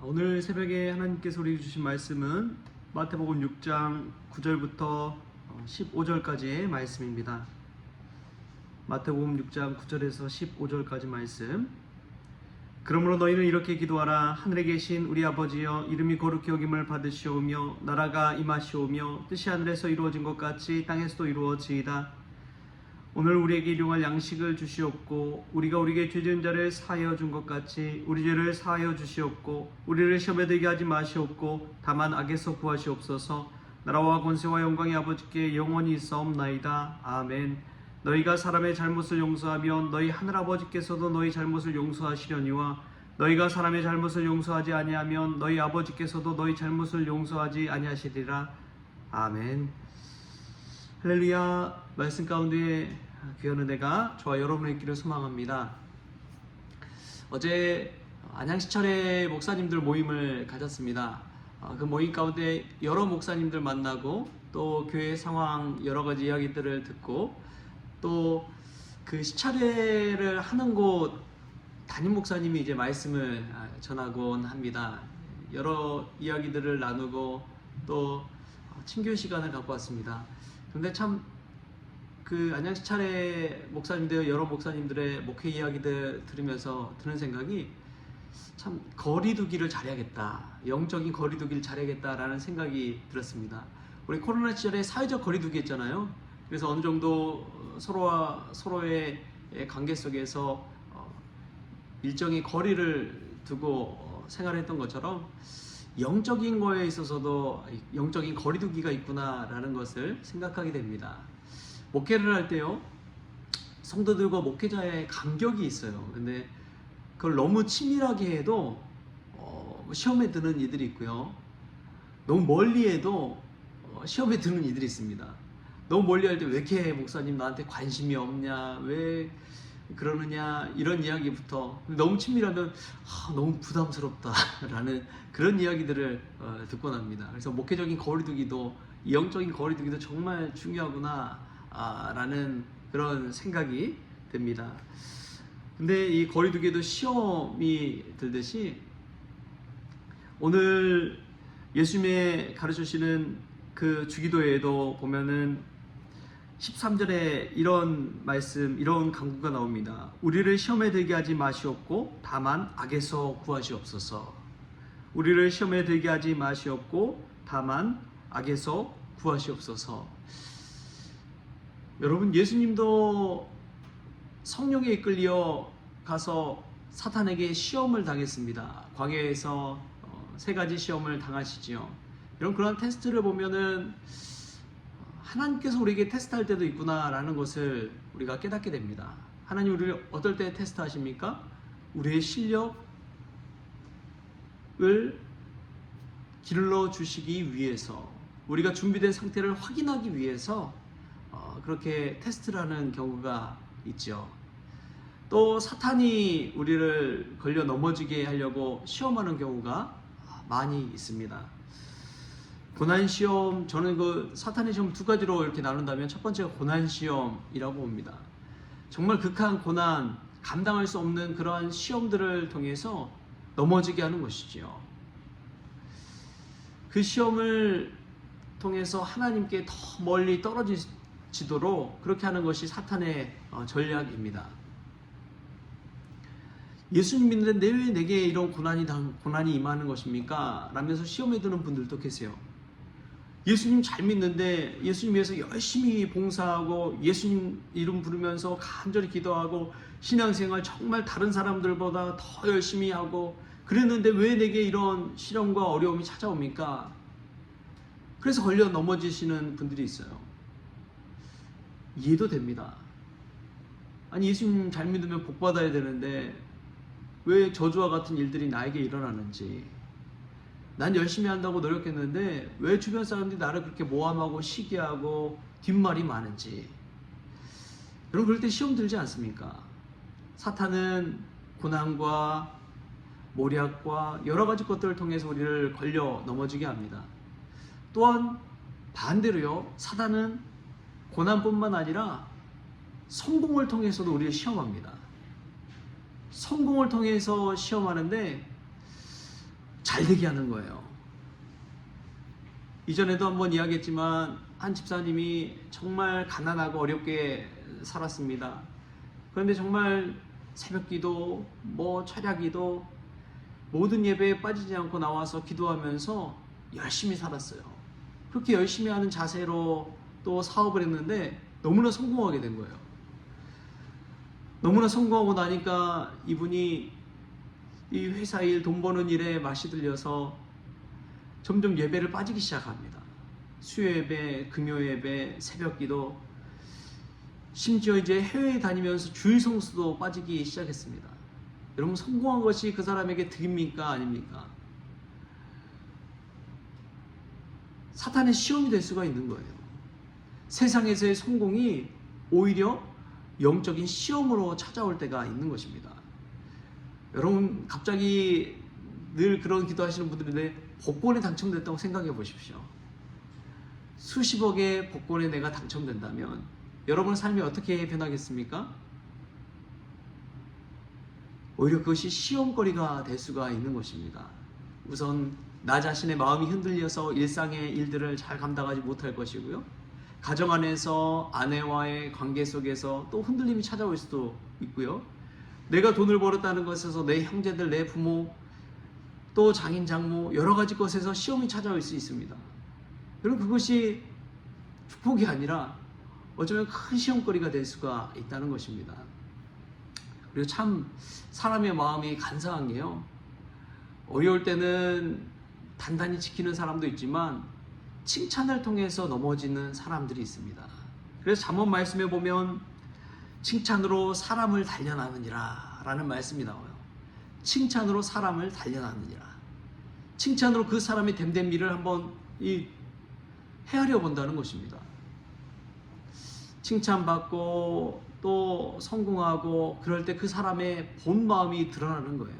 오늘 새벽에 하나님께서 우리에게 주신 말씀은 마태복음 6장 9절부터 15절까지의 말씀입니다. 마태복음 6장 9절에서 15절까지 말씀. 그러므로 너희는 이렇게 기도하라. 하늘에 계신 우리 아버지여, 이름이 거룩히 여김을 받으시오며 나라가 임하시오며 뜻이 하늘에서 이루어진 것 같이 땅에서도 이루어지이다. 오늘 우리에게 일용할 양식을 주시옵고 우리가 우리에게 죄 지은 자를 사하여 준 것 같이 우리 죄를 사하여 주시옵고 우리를 시험에 들게 하지 마시옵고 다만 악에서 구하시옵소서. 나라와 권세와 영광이 아버지께 영원히 있사옵나이다. 아멘. 너희가 사람의 잘못을 용서하면 너희 하늘아버지께서도 너희 잘못을 용서하시려니와 너희가 사람의 잘못을 용서하지 아니하면 너희 아버지께서도 너희 잘못을 용서하지 아니하시리라. 아멘. 할렐루야. 말씀 가운데 귀한 은혜가 저와 여러분의 있기를 소망합니다. 어제 안양시철의 목사님들 모임을 가졌습니다. 그 모임 가운데 여러 목사님들 만나고 또 교회 상황 여러 가지 이야기들을 듣고 또 그 시찰회를 하는 곳 담임 목사님이 이제 말씀을 전하곤 합니다. 여러 이야기들을 나누고 또 친교 시간을 갖고 왔습니다. 근데 참 그 안양시찰회 목사님들 여러 목사님들의 목회 이야기들 들으면서 드는 생각이 참 거리두기를 잘해야겠다, 영적인 거리두기를 잘해야겠다라는 생각이 들었습니다. 우리 코로나 시절에 사회적 거리두기 했잖아요. 그래서 어느 정도 서로와 서로의 관계 속에서 일정의 거리를 두고 생활했던 것처럼 영적인 거에 있어서도 영적인 거리두기가 있구나라는 것을 생각하게 됩니다. 목회를 할 때요, 성도들과 목회자의 간격이 있어요. 근데 그걸 너무 치밀하게 해도 시험에 드는 이들이 있고요, 너무 멀리 해도 시험에 드는 이들이 있습니다. 너무 멀리 할 때 왜 이렇게 목사님 나한테 관심이 없냐, 왜 그러느냐, 이런 이야기부터, 너무 친밀하면 너무 부담스럽다 라는 그런 이야기들을 듣곤 합니다. 그래서 목회적인 거리두기도, 영적인 거리두기도 정말 중요하구나 라는 그런 생각이 듭니다. 근데 이 거리두기도 시험이 들듯이 오늘 예수님의 가르쳐주시는 그 주기도에도 보면은 13절에 이런 말씀, 이런 강구가 나옵니다. 우리를 시험에 들게 하지 마시옵고 다만 악에서 구하시옵소서. 우리를 시험에 들게 하지 마시옵고 다만 악에서 구하시옵소서. 여러분, 예수님도 성령에 이끌려 가서 사탄에게 시험을 당했습니다. 광야에서 3가지 시험을 당하시지요. 이런 그런 테스트를 보면은 하나님께서 우리에게 테스트할 때도 있구나라는 것을 우리가 깨닫게 됩니다. 하나님 우리를 어떨 때 테스트하십니까? 우리의 실력을 길러 주시기 위해서, 우리가 준비된 상태를 확인하기 위해서 그렇게 테스트를 하는 경우가 있죠. 또 사탄이 우리를 걸려 넘어지게 하려고 시험하는 경우가 많이 있습니다. 고난시험, 저는 그 사탄의 시험 2가지로 이렇게 나눈다면 첫 번째가 고난시험이라고 봅니다. 정말 극한 고난, 감당할 수 없는 그러한 시험들을 통해서 넘어지게 하는 것이지요. 그 시험을 통해서 하나님께 더 멀리 떨어지도록 그렇게 하는 것이 사탄의 전략입니다. 예수님 믿는데 왜 내게 이런 고난이 임하는 것입니까? 라면서 시험에 드는 분들도 계세요. 예수님 잘 믿는데 예수님 위해서 열심히 봉사하고 예수님 이름 부르면서 간절히 기도하고 신앙생활 정말 다른 사람들보다 더 열심히 하고 그랬는데 왜 내게 이런 시련과 어려움이 찾아옵니까? 그래서 걸려 넘어지시는 분들이 있어요. 이해도 됩니다. 아니, 예수님 잘 믿으면 복 받아야 되는데 왜 저주와 같은 일들이 나에게 일어나는지, 난 열심히 한다고 노력했는데 왜 주변 사람들이 나를 그렇게 모함하고 시기하고 뒷말이 많은지. 여러분, 그럴 때 시험 들지 않습니까? 사탄은 고난과 모략과 여러 가지 것들을 통해서 우리를 걸려 넘어지게 합니다. 또한 반대로요, 사탄은 고난뿐만 아니라 성공을 통해서도 우리를 시험합니다. 성공을 통해서 시험하는데 잘 되게 하는 거예요. 이전에도 한번 이야기했지만 한 집사님이 정말 가난하고 어렵게 살았습니다. 그런데 정말 새벽기도, 철야기도 모든 예배에 빠지지 않고 나와서 기도하면서 열심히 살았어요. 그렇게 열심히 하는 자세로 또 사업을 했는데 너무나 성공하게 된 거예요. 너무나 성공하고 나니까 이분이 이 회사 일, 돈 버는 일에 맛이 들려서 점점 예배를 빠지기 시작합니다. 수요 예배, 금요 예배, 새벽 기도, 심지어 이제 해외에 다니면서 주일 성수도 빠지기 시작했습니다. 여러분, 성공한 것이 그 사람에게 득입니까? 아닙니까? 사탄의 시험이 될 수가 있는 거예요. 세상에서의 성공이 오히려 영적인 시험으로 찾아올 때가 있는 것입니다. 여러분, 갑자기 늘 그런 기도하시는 분들인데 복권에 당첨됐다고 생각해 보십시오. 수십억의 복권에 내가 당첨된다면 여러분의 삶이 어떻게 변하겠습니까? 오히려 그것이 시험거리가 될 수가 있는 것입니다. 우선 나 자신의 마음이 흔들려서 일상의 일들을 잘 감당하지 못할 것이고요. 가정 안에서 아내와의 관계 속에서 또 흔들림이 찾아올 수도 있고요. 내가 돈을 벌었다는 것에서 내 형제들, 내 부모, 또 장인, 장모 여러 가지 것에서 시험이 찾아올 수 있습니다. 여러분, 그것이 축복이 아니라 어쩌면 큰 시험거리가 될 수가 있다는 것입니다. 그리고 참 사람의 마음이 간사한 게요, 어려울 때는 단단히 지키는 사람도 있지만 칭찬을 통해서 넘어지는 사람들이 있습니다. 그래서 잠언 말씀에 보면 칭찬으로 사람을 단련하느니라 라는 말씀이 나와요. 칭찬으로 사람을 단련하느니라. 칭찬으로 그 사람의 됨됨 일을 한번 헤아려 본다는 것입니다. 칭찬받고 또 성공하고 그럴 때 그 사람의 본 마음이 드러나는 거예요.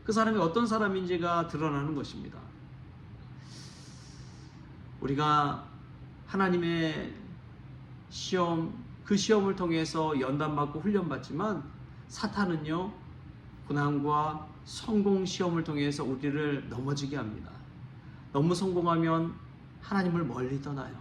그 사람이 어떤 사람인지가 드러나는 것입니다. 우리가 하나님의 시험, 그 시험을 통해서 연단받고 훈련받지만 사탄은요, 고난과 성공 시험을 통해서 우리를 넘어지게 합니다. 너무 성공하면 하나님을 멀리 떠나요.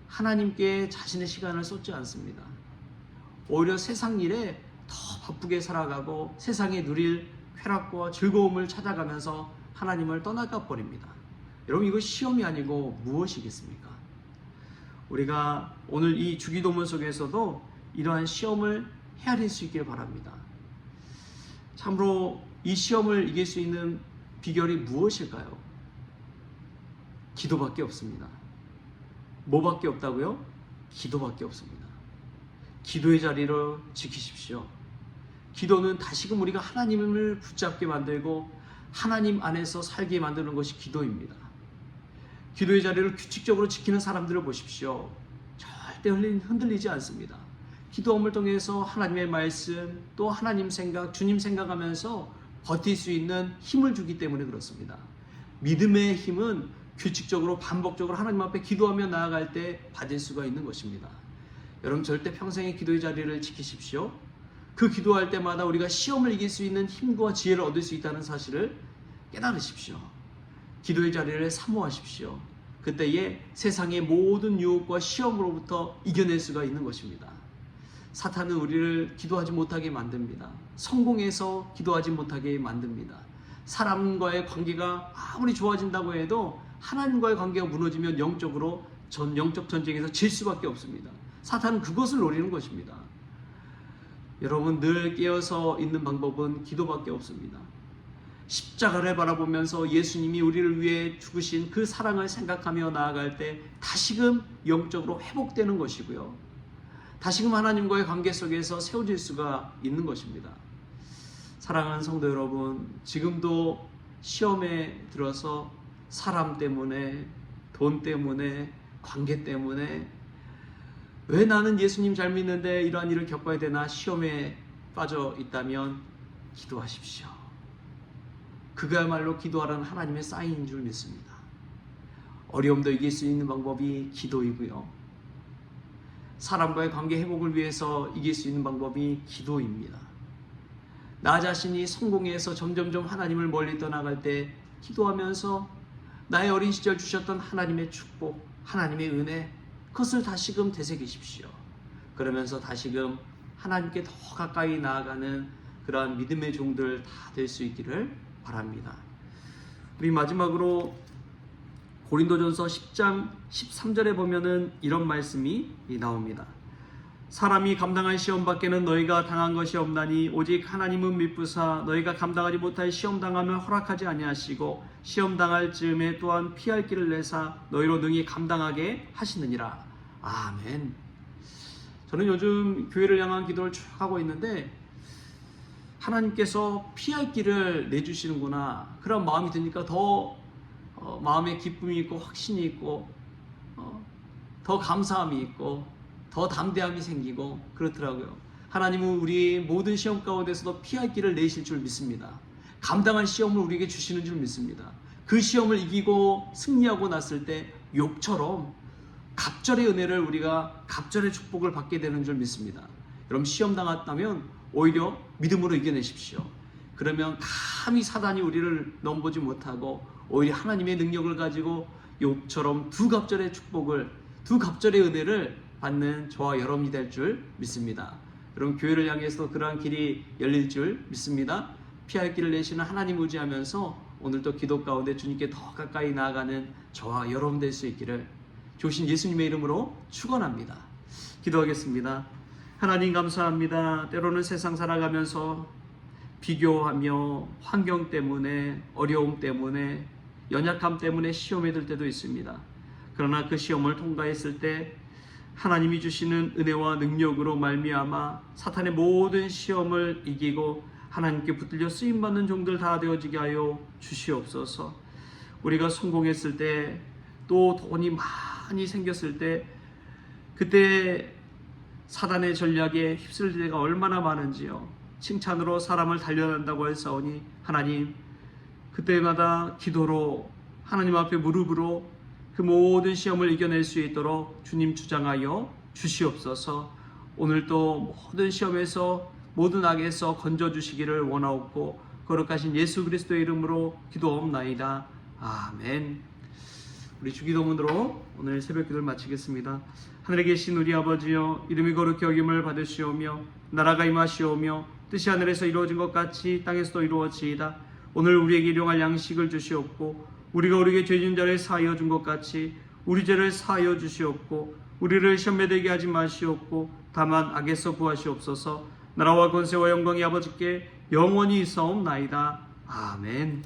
하나님께 자신의 시간을 쏟지 않습니다. 오히려 세상 일에 더 바쁘게 살아가고 세상에 누릴 쾌락과 즐거움을 찾아가면서 하나님을 떠나가 버립니다. 여러분, 이거 시험이 아니고 무엇이겠습니까? 우리가 오늘 이 주기도문 속에서도 이러한 시험을 헤아릴 수 있기를 바랍니다. 참으로 이 시험을 이길 수 있는 비결이 무엇일까요? 기도밖에 없습니다. 뭐밖에 없다고요? 기도밖에 없습니다. 기도의 자리를 지키십시오. 기도는 다시금 우리가 하나님을 붙잡게 만들고 하나님 안에서 살게 만드는 것이 기도입니다. 기도의 자리를 규칙적으로 지키는 사람들을 보십시오. 절대 흔들리지 않습니다. 기도함을 통해서 하나님의 말씀, 또 하나님 생각, 주님 생각하면서 버틸 수 있는 힘을 주기 때문에 그렇습니다. 믿음의 힘은 규칙적으로 반복적으로 하나님 앞에 기도하며 나아갈 때 받을 수가 있는 것입니다. 여러분, 절대 평생의 기도의 자리를 지키십시오. 그 기도할 때마다 우리가 시험을 이길 수 있는 힘과 지혜를 얻을 수 있다는 사실을 깨달으십시오. 기도의 자리를 사모하십시오. 그때에 세상의 모든 유혹과 시험으로부터 이겨낼 수가 있는 것입니다. 사탄은 우리를 기도하지 못하게 만듭니다. 성공해서 기도하지 못하게 만듭니다. 사람과의 관계가 아무리 좋아진다고 해도 하나님과의 관계가 무너지면 영적 전쟁에서 질 수밖에 없습니다. 사탄은 그것을 노리는 것입니다. 여러분, 늘 깨어서 있는 방법은 기도밖에 없습니다. 십자가를 바라보면서 예수님이 우리를 위해 죽으신 그 사랑을 생각하며 나아갈 때 다시금 영적으로 회복되는 것이고요, 다시금 하나님과의 관계 속에서 세워질 수가 있는 것입니다. 사랑하는 성도 여러분, 지금도 시험에 들어서 사람 때문에, 돈 때문에, 관계 때문에 왜 나는 예수님 잘 믿는데 이러한 일을 겪어야 되나 시험에 빠져 있다면 기도하십시오. 그거야말로 기도하라는 하나님의 사인인 줄 믿습니다. 어려움도 이길 수 있는 방법이 기도이고요, 사람과의 관계 회복을 위해서 이길 수 있는 방법이 기도입니다. 나 자신이 성공해서 점점점 하나님을 멀리 떠나갈 때 기도하면서 나의 어린 시절 주셨던 하나님의 축복, 하나님의 은혜, 그것을 다시금 되새기십시오. 그러면서 다시금 하나님께 더 가까이 나아가는 그러한 믿음의 종들 다 될 수 있기를 바랍니다. 우리 마지막으로 고린도전서 10장 13절에 보면은 이런 말씀이 나옵니다. 사람이 감당할 시험 밖에는 너희가 당한 것이 없나니 오직 하나님은 미쁘사 너희가 감당하지 못할 시험 당함을 허락하지 아니하시고 시험 당할 즈음에 또한 피할 길을 내사 너희로 능히 감당하게 하시느니라. 아멘. 저는 요즘 교회를 향한 기도를 쭉 하고 있는데 하나님께서 피할 길을 내주시는구나 그런 마음이 드니까 더 마음에 기쁨이 있고 확신이 있고 더 감사함이 있고 더 담대함이 생기고 그렇더라고요. 하나님은 우리 모든 시험 가운데서도 피할 길을 내실 줄 믿습니다. 감당할 시험을 우리에게 주시는 줄 믿습니다. 그 시험을 이기고 승리하고 났을 때 욥처럼 갑절의 은혜를 우리가 갑절의 축복을 받게 되는 줄 믿습니다. 여러분 시험 당했다면 오히려 믿음으로 이겨내십시오. 그러면 감히 사단이 우리를 넘보지 못하고 오히려 하나님의 능력을 가지고 욥처럼 두 갑절의 축복을, 두 갑절의 은혜를 받는 저와 여러분이 될 줄 믿습니다. 여러분 교회를 향해서 그러한 길이 열릴 줄 믿습니다. 피할 길을 내시는 하나님 의지하면서 오늘도 기도 가운데 주님께 더 가까이 나아가는 저와 여러분 될 수 있기를 주신 예수님의 이름으로 축원합니다. 기도하겠습니다. 하나님 감사합니다. 때로는 세상 살아가면서 비교하며 환경 때문에 어려움 때문에 연약함 때문에 시험에 들 때도 있습니다. 그러나 그 시험을 통과했을 때 하나님이 주시는 은혜와 능력으로 말미암아 사탄의 모든 시험을 이기고 하나님께 붙들려 쓰임받는 종들 다 되어지게 하여 주시옵소서. 우리가 성공했을 때 또 돈이 많이 생겼을 때 그때 사단의 전략에 휩쓸릴 때가 얼마나 많은지요. 칭찬으로 사람을 단련한다고 했사오니 하나님 그때마다 기도로 하나님 앞에 무릎으로 그 모든 시험을 이겨낼 수 있도록 주님 주장하여 주시옵소서. 오늘도 모든 시험에서 모든 악에서 건져주시기를 원하옵고 거룩하신 예수 그리스도의 이름으로 기도옵나이다. 아멘. 우리 주기도문으로 오늘 새벽 기도를 마치겠습니다. 하늘에 계신 우리 아버지여 이름이 거룩히 여김을 받으시오며 나라가 임하시오며 뜻이 하늘에서 이루어진 것 같이 땅에서도 이루어지이다. 오늘 우리에게 일용할 양식을 주시옵고 우리가 우리에게 죄 지은 자를 사하여 준 것 같이 우리 죄를 사하여 주시옵고 우리를 시험에 들게 하지 마시옵고 다만 악에서 구하시옵소서. 나라와 권세와 영광이 아버지께 영원히 있사옵나이다. 아멘.